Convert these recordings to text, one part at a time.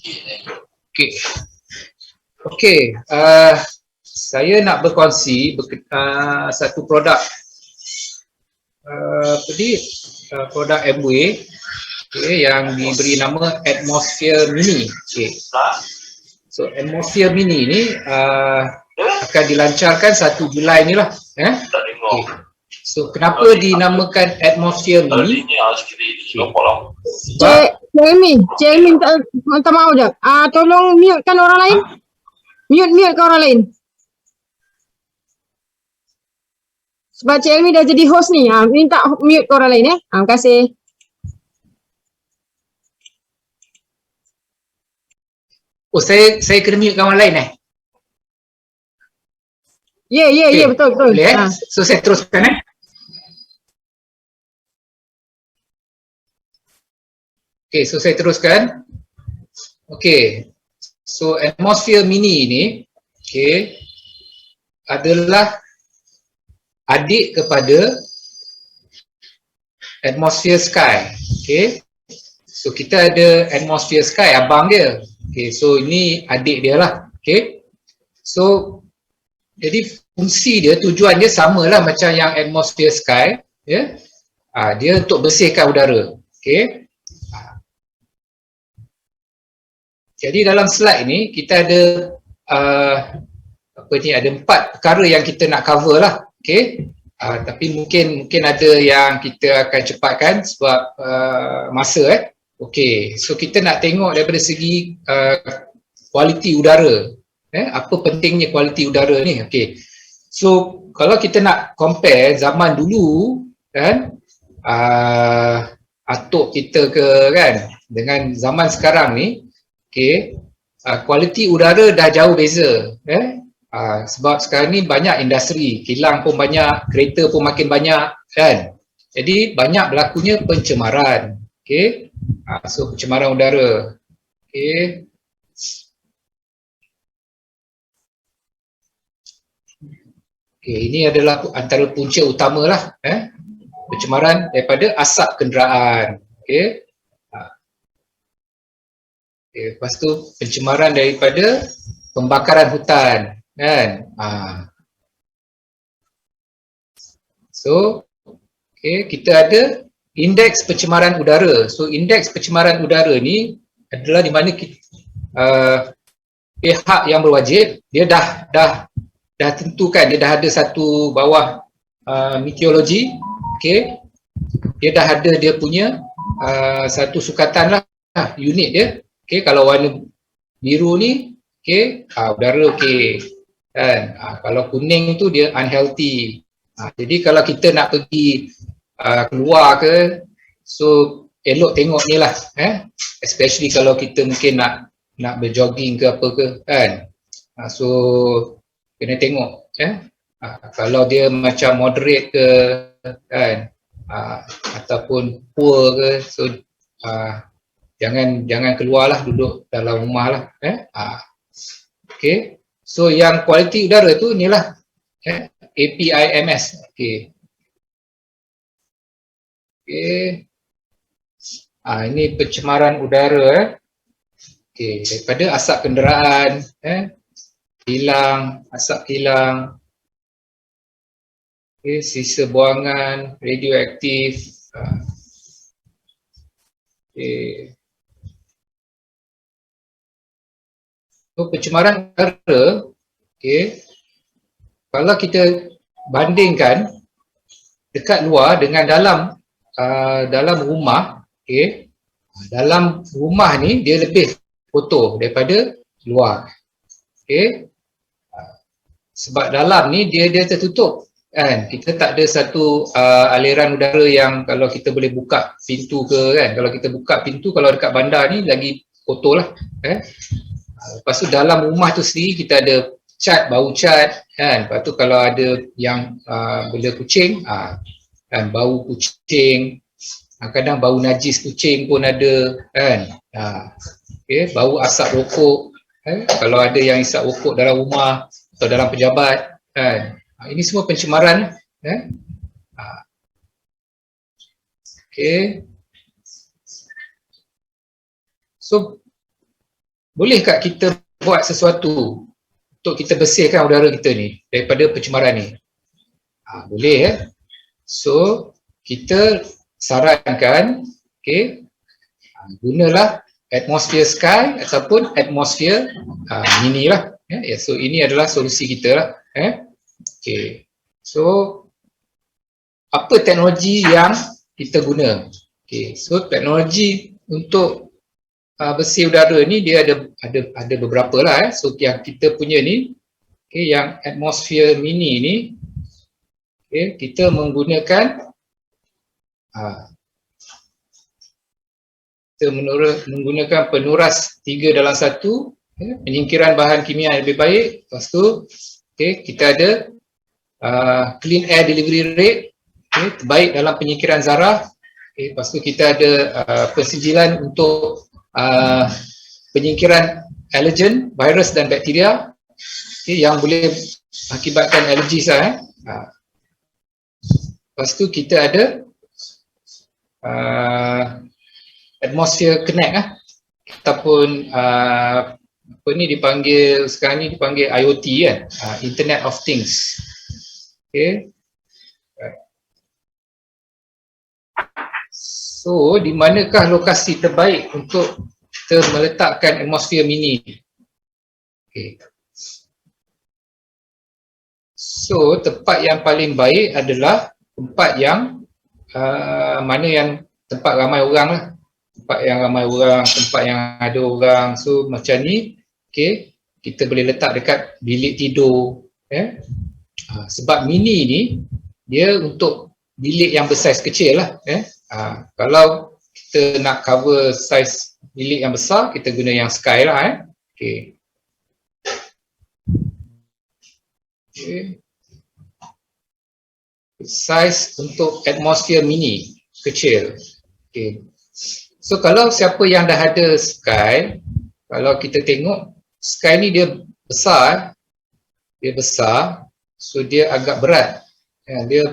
Okey. Okey, saya nak berkongsi satu produk produk Amway, yang diberi nama Atmosphere Mini. So Atmosphere Mini ni akan dilancarkan 1 Julai ni lah. So kenapa dinamakan Atmosphere Mini? Cik Amy minta maaf je. Tolong mute kan orang lain. Mute ke orang lain. Sebab Cik Amy dah jadi host ni. Minta mute ke orang lain ya. Terima kasih. Oh, saya kena mute kawan lain Ya, betul. Boleh So saya teruskan Okay, so saya teruskan. Okay, so Atmosphere Mini ni adalah adik kepada Atmosphere Sky. So kita ada Atmosphere Sky, abang dia. So ini adik dia lah. So jadi fungsi dia, tujuan dia samalah macam yang Atmosphere Sky, dia untuk bersihkan udara. Jadi dalam slide ni kita ada ada 4 perkara yang kita nak cover lah. Tapi mungkin ada yang kita akan cepatkan sebab masa so kita nak tengok daripada segi kualiti udara. Apa pentingnya kualiti udara ni? So kalau kita nak compare zaman dulu kan, atuk kita dengan zaman sekarang ni, kualiti udara dah jauh beza. Sebab sekarang ni banyak industri, kilang pun banyak, kereta pun makin banyak kan. Jadi banyak berlakunya pencemaran. So pencemaran udara. Ini adalah antara punca utamalah pencemaran daripada asap kenderaan. Lepas tu pencemaran daripada pembakaran hutan kan. So kita ada indeks pencemaran udara. So indeks pencemaran udara ni adalah di mana pihak yang berwajib dia dah tentukan, dia dah ada satu bawah meteorologi, dia dah ada dia punya satu sukatan lah, unit dia. Kalau warna biru ni udara kan. Kalau kuning tu dia unhealthy. Jadi kalau kita nak pergi keluar ke, so elok tengok ni lah, especially kalau kita mungkin nak berjogging ke apa ke kan. So kena tengok kalau dia macam moderate ke kan, ataupun poor ke, so jangan keluarlah, duduk dalam rumah lah. So yang kualiti udara tu inilah APIMS. Ini pencemaran udara daripada asap kenderaan, asap kilang, sisa buangan radioaktif. So pencemaran udara, kalau kita bandingkan dekat luar dengan dalam rumah, dalam rumah ni dia lebih kotor daripada luar. Sebab dalam ni dia tertutup kan, kita tak ada satu aliran udara yang kalau kita boleh buka pintu ke kan. Kalau kita buka pintu, kalau dekat bandar ni lagi kotor lah. Lepas tu dalam rumah tu sendiri kita ada cat, bau cat kan. Lepas tu kalau ada yang bela kucing, kan bau kucing, kadang bau najis kucing pun ada kan. Bau asap rokok, kalau ada yang isap rokok dalam rumah atau dalam pejabat kan. Ini semua pencemaran. So boleh tak kita buat sesuatu untuk kita bersihkan udara kita ni daripada pencemaran ni? Boleh. So kita sarankan, okay, gunalah atmosphere sky ataupun atmosphere mini lah. So ini adalah solusi kita lah. Okay. So apa teknologi yang kita guna? Okay. So teknologi untuk bersih udara ni dia ada beberapa lah. So yang kita punya ni, okay, yang atmosphere mini ni, okay, kita menggunakan menggunakan penuras 3/1, penyingkiran bahan kimia yang lebih baik. Lepas tu, okay, kita ada clean air delivery rate, okay, terbaik dalam penyingkiran zarah. Okay, lepas tu kita ada persijilan untuk penyingkiran allergen, virus dan bakteria, okay, yang boleh akibatkan alergi. Lepas tu kita ada atmosphere connect ataupun apa ni dipanggil, sekarang ni dipanggil IoT kan, Internet of Things. Okay. So di manakah lokasi terbaik untuk kita meletakkan atmosphere mini? Okay. So tempat yang paling baik adalah tempat yang mana yang tempat ramai orang lah. Tempat yang ramai orang, tempat yang ada orang. So macam ni, okay, kita boleh letak dekat bilik tidur. Sebab mini ni dia untuk bilik yang bersaiz kecil lah. Kalau kita nak cover saiz bilik yang besar, kita guna yang sky lah. Okay. Okay. Saiz untuk atmosphere mini kecil. Okay. So kalau siapa yang dah ada sky, kalau kita tengok sky ni dia besar, so dia agak berat. Dia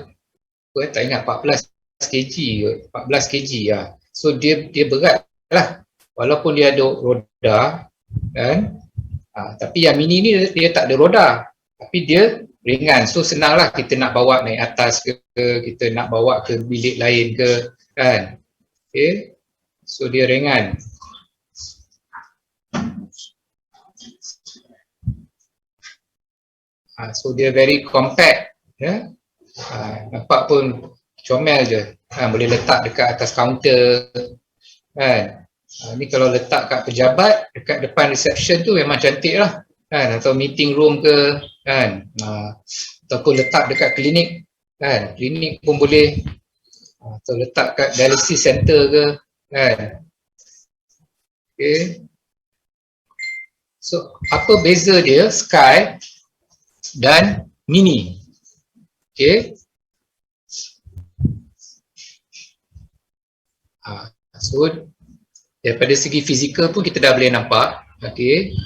tak ingat 14 kg ke 14 kg lah. So dia berat lah, walaupun dia ada roda kan. Tapi yang mini ni dia tak ada roda, tapi dia ringan. So senanglah kita nak bawa naik atas ke, kita nak bawa ke bilik lain ke kan. Okay. So dia ringan. So dia very compact. Nampak pun comel je. Boleh letak dekat atas kaunter kan. Ni kalau letak kat pejabat dekat depan reception tu memang cantik lah kan, atau meeting room ke kan, ataupun letak dekat klinik kan, klinik pun boleh, atau letak kat dialysis center ke kan. Okay. So apa beza dia sky dan mini? Okay. So daripada segi fizikal pun kita dah boleh nampak. Okay.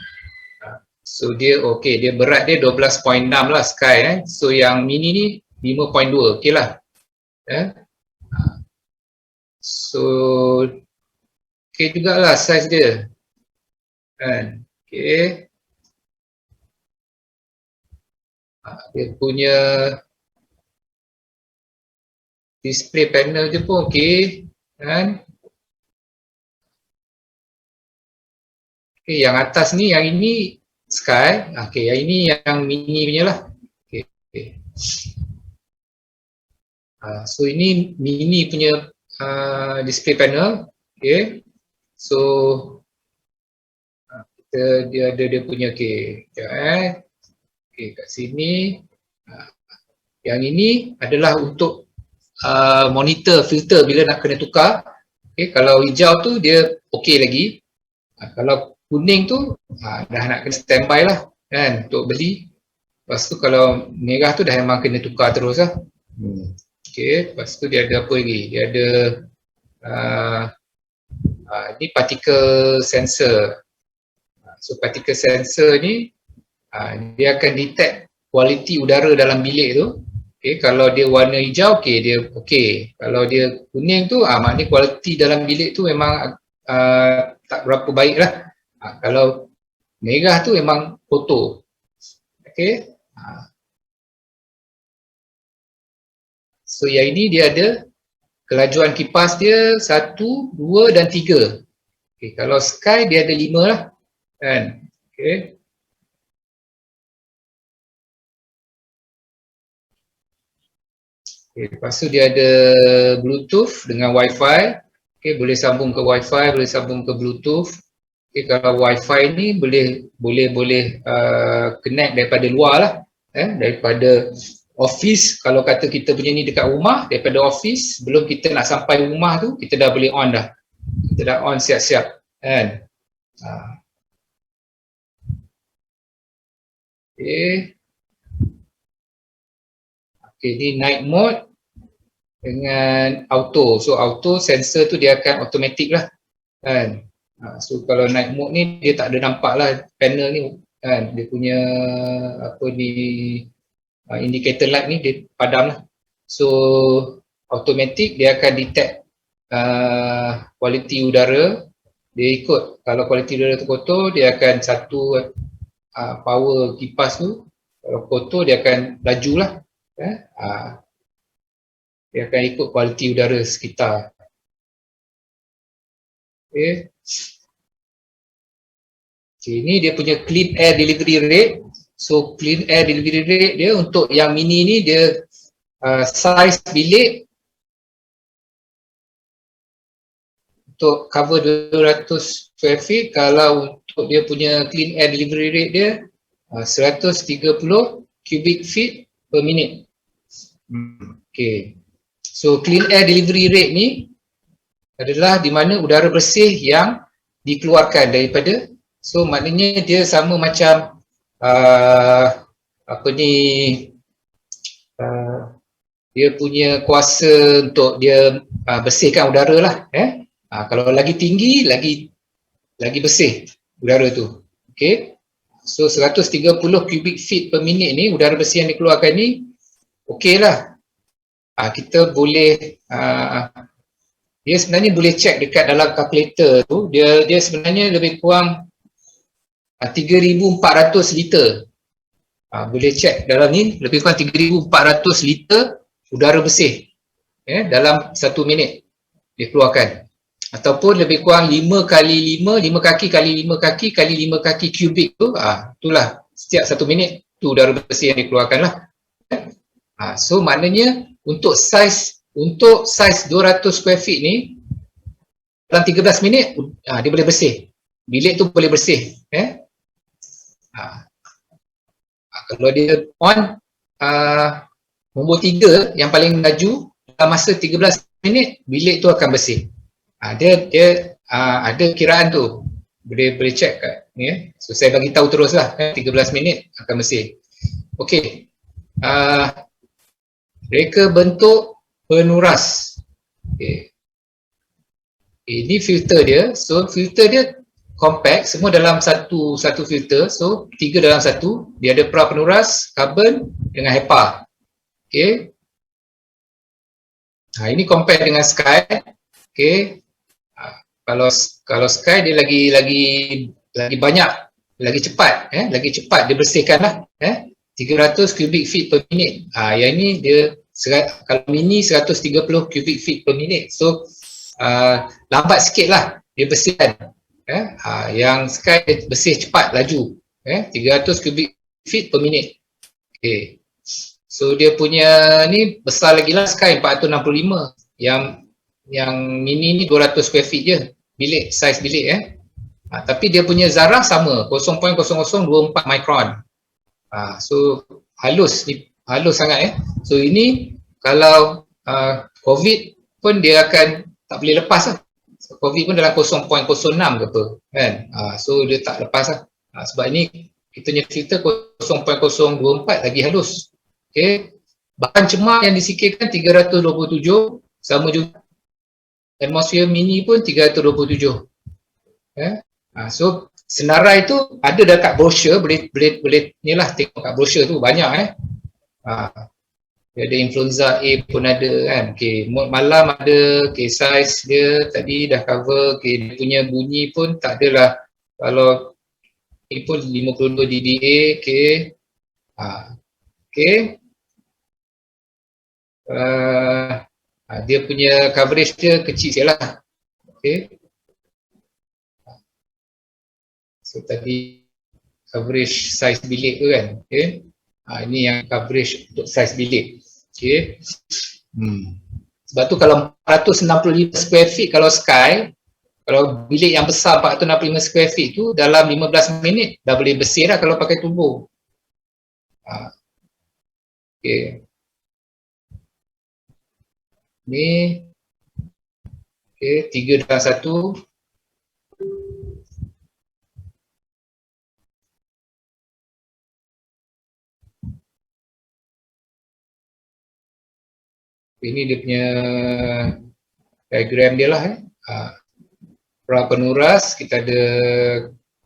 So dia okay, dia berat dia 12.6 lah sky. So yang mini ni 5.2. Okay lah. So okay jugalah saiz dia kan. Okay. Dia punya display panel je pun okay kan. Okay, yang atas ni, yang ini sky. Okay, yang ini yang mini punya lah. Okay. So ini mini punya display panel. Okay. So dia ada dia punya okay. Okay, kat sini. Yang ini adalah untuk monitor filter bila nak kena tukar. Okay, kalau hijau tu dia okay lagi. Kalau kuning tu dah nak kena standby lah kan untuk beli. Lepas tu kalau merah tu dah memang kena tukar terus lah. Okay, lepas tu dia ada apa lagi? Dia ada ni particle sensor. So particle sensor ni dia akan detect kualiti udara dalam bilik tu. Okay, kalau dia warna hijau okay, dia okay. Kalau dia kuning tu maknanya kualiti dalam bilik tu memang tak berapa baik lah. Kalau Merah tu memang kotor. Okey. So yang ini dia ada kelajuan kipas dia 1, 2 dan 3. Okay, kalau sky dia ada 5 lah kan. Okay. Okay, lepas tu dia ada Bluetooth dengan Wi-Fi. Okay, boleh sambung ke Wi-Fi, boleh sambung ke Bluetooth. Okay, kalau Wi-Fi ni boleh connect daripada luar lah, daripada office. Kalau kata kita punya ni dekat rumah, daripada office sebelum kita nak sampai rumah tu kita dah boleh on dah. Kita dah on siap-siap kan. Okay. Okay, ni night mode dengan auto. So auto sensor tu dia akan automatic lah kan. So kalau night mode ni dia tak ada nampak lah panel ni kan. Dia punya apa ni indicator light ni dia padam lah. So automatic dia akan detect kualiti udara. Dia ikut, kalau kualiti udara tu kotor dia akan satu power kipas tu. Kalau kotor dia akan laju lah. Dia akan ikut kualiti udara sekitar. Okay. Okay, ini dia punya clean air delivery rate. So clean air delivery rate dia untuk yang mini ni dia size bilik untuk cover 200 square feet. Kalau untuk dia punya clean air delivery rate dia 130 cubic feet per minute. Okay. So clean air delivery rate ni adalah di mana udara bersih yang dikeluarkan daripada, so maknanya dia sama macam apa ni dia punya kuasa untuk dia bersihkan udara lah. Kalau lagi tinggi lagi bersih udara tu. Okay. So 130 cubic feet per minute ni udara bersih yang dikeluarkan ni okey lah. Kita boleh dia sebenarnya boleh check dekat dalam kalkulator tu, dia sebenarnya lebih kurang 3,400 liter. Boleh check dalam ni lebih kurang 3,400 liter udara bersih dalam 1 minit dia keluarkan. Ataupun lebih kurang 5 kali 5 kaki kali 5 kaki kali 5 kaki kubik tu, itulah setiap 1 minit tu udara bersih yang dikeluarkan lah. So maknanya untuk size 200 square feet ni dalam 13 minit dia boleh bersih. Bilik tu boleh bersih. Kalau dia on nombor 3 yang paling laju dalam masa 13 minit bilik tu akan bersih. Dia ada kiraan tu. Boleh check kat ni. So saya bagi tahu teruslah 13 minit akan bersih. Okey. Reka bentuk penuras. Okay. Ini filter dia. So filter dia compact, semua dalam satu filter. So 3 dalam 1. Dia ada pra penuras, karbon dengan HEPA. Okay. Ini compare dengan Sky. Okay. Kalau Sky dia lagi banyak, lagi cepat. Lagi cepat dia bersihkan lah. 300 cubic feet per minute. Yang ni dia kalau mini 130 cubic feet per minute. So lambat sikit lah dia bersihkan. Yang Sky dia bersih cepat, laju. 300 cubic feet per minute. Okay. So dia punya ni besar lagi lah Sky 465. Yang mini ni 200 square feet je bilik, size bilik. Tapi dia punya zarah sama 0.0024 micron. So halus sangat. So ini kalau COVID pun dia akan tak boleh lepas lah. So, COVID pun dalam 0.06 ke apa kan. So dia tak lepas lah. Sebab ini kita punya filter 0.024 lagi halus. Okay. Bahan cemar yang disikirkan 327, sama juga atmosfer mini pun 327. So senarai tu ada dekat brochure, boleh ni lah tengok kat brochure tu banyak. Dia ada influenza A pun ada kan. Okay, mode malam ada, okay, size dia tadi dah cover, okay, dia punya bunyi pun tak adalah, kalau Ini pun 52 dDA, okey. Okey. Dia punya coverage dia kecil sikit lah. Okey. So tadi coverage saiz bilik tu kan. Okey. Ini yang coverage untuk saiz bilik. Okey. Sebab tu kalau 465 square feet kalau Sky, kalau bilik yang besar 465 square feet tu dalam 15 minit dah boleh bersih dah kalau pakai turbo. Okey. Ni okey, 3 dalam 1. Ini dia punya diagram dia lah. Penuras, kita ada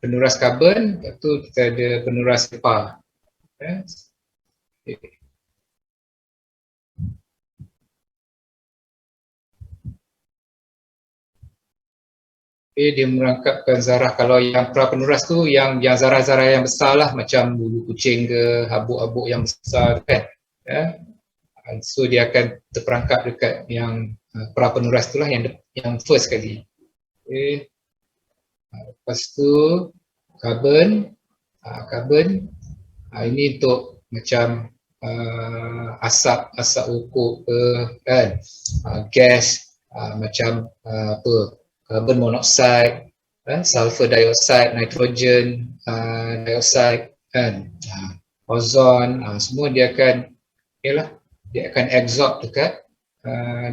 penuras karbon, lepas tu kita ada penuras HEPA. Okay. Dia merangkapkan zarah. Kalau yang penuras tu yang zarah-zarah yang besar lah, macam bulu kucing ke, habuk-habuk yang besar kan. So dia akan terperangkap dekat yang penuras tu lah, yang first kali. Okay. Lepas tu karbon, ini untuk macam asap ukuk ke kan, gas macam carbon monoxide, sulfur dioxide, nitrogen dioxide kan, ozon, semua dia akan dia akan absorb dekat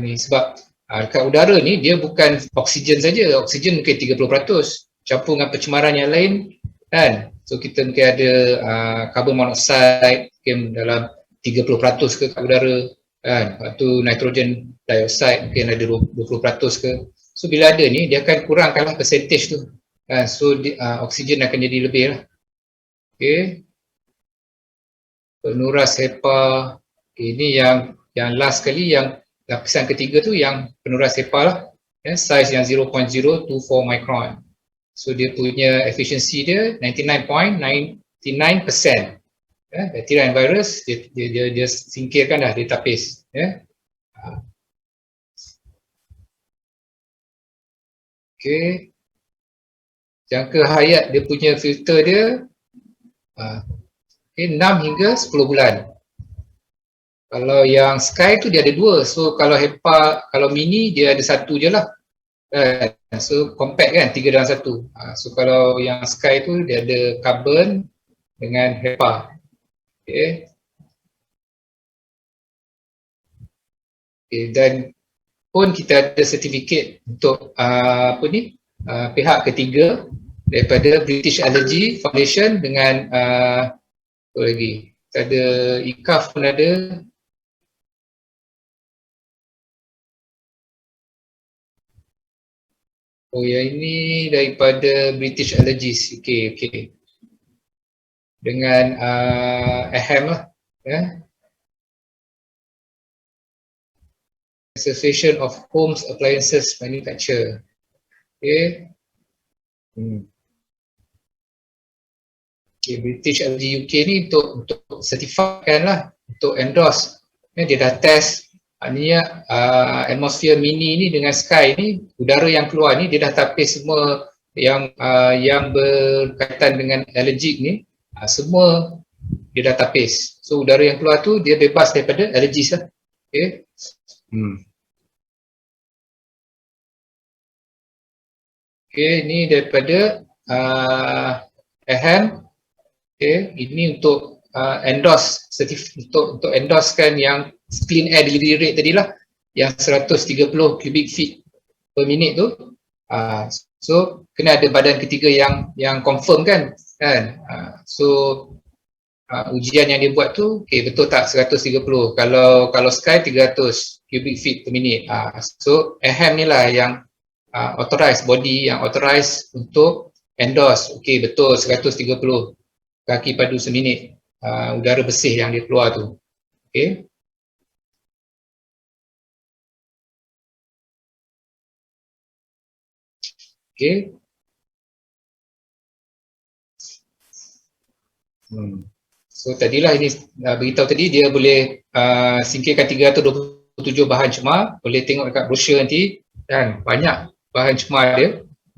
ni. Sebab dekat udara ni dia bukan oksigen saja, oksigen mungkin 30%, campur dengan pencemaran yang lain kan. So kita mungkin ada carbon monoxide mungkin dalam 30% ke kat udara kan. Lepas tu nitrogen dioxide mungkin ada 20% ke. So bila ada ni dia akan kurangkanlah percentage tu kan. So oksigen akan jadi lebih lah. Okay. Penuras HEPA, ini yang last kali, yang lapisan ketiga tu yang penuras HEPA lah, size yang 0.024 micron. So dia punya efficiency dia 99.99%. Bacteria and virus dia singkirkan dah, dia tapis. Okey. Jangka hayat dia punya filter dia 6 hingga 10 bulan. Kalau yang Sky tu dia ada 2. So kalau HEPA, kalau mini dia ada 1 je lah. So compact kan, 3 dalam 1. So kalau yang Sky tu dia ada carbon dengan HEPA. Okay. Dan pun kita ada sertifikat untuk pihak ketiga daripada British Allergy Foundation dengan apa lagi, kita ada ICAF pun ada. Oh yang ini daripada British Allergies. Okay. Dengan AHAM lah, Association of Homes Appliances Manufacturer. Okay. British Allergy UK ni untuk certified lah, untuk endorse. Dia dah test, maknanya atmosphere mini ni dengan Sky ni, udara yang keluar ni dia dah tapis semua yang berkaitan dengan allergic ni, semua dia dah tapis. So udara yang keluar tu dia bebas daripada allergies lah. Okay. Okay, ni daripada AHAM. Okay, ini untuk endorse, untuk endorsekan yang clean air delivery rate tadi lah, yang 130 cubic feet per minit tu. So kena ada badan ketiga yang confirm kan. So ujian yang dia buat tu, okay, betul tak 130? Kalau Sky 300 cubic feet per minit. So AHAM ni lah yang authorized body, yang authorized untuk endorse. Okay, betul 130 kaki padu seminit udara bersih yang dia keluar tu. Okay. Okay. So tadilah ini beritahu tadi dia boleh singkirkan 327 bahan cemar, boleh tengok dekat brochure nanti dan banyak bahan cemar dia.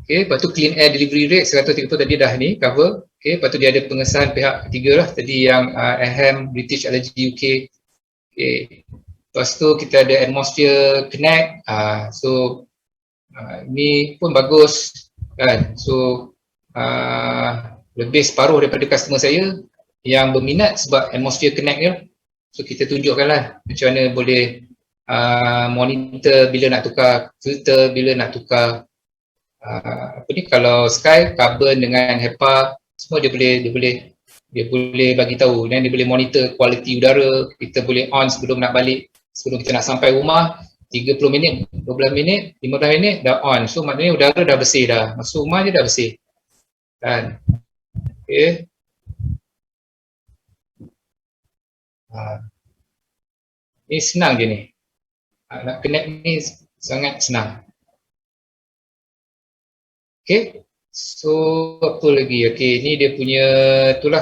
Okey, lepas tu clean air delivery rate 130 tadi dah ni cover. Okey, lepas tu dia ada pengesahan pihak ketiga lah tadi yang AHAM, British Allergy UK. Okey. Lepas tu kita ada Atmosphere Connect. Ni pun bagus kan. So lebih separuh daripada customer saya yang berminat sebab Atmosphere Connect dia. So kita tunjukkanlah macam mana boleh monitor bila nak tukar filter, bila nak tukar kalau Sky carbon dengan HEPA semua dia boleh bagi tahu dan dia boleh monitor kualiti udara. Kita boleh on sebelum nak balik, sebelum kita nak sampai rumah 30 minit, 12 minit, 15 minit dah on. So maknanya udara dah bersih dah. Masuk rumah je dah bersih. Kan? Okey. Ni senang je ni. Nak connect ni sangat senang. Okay, so apa lagi? Okay, ni dia punya itulah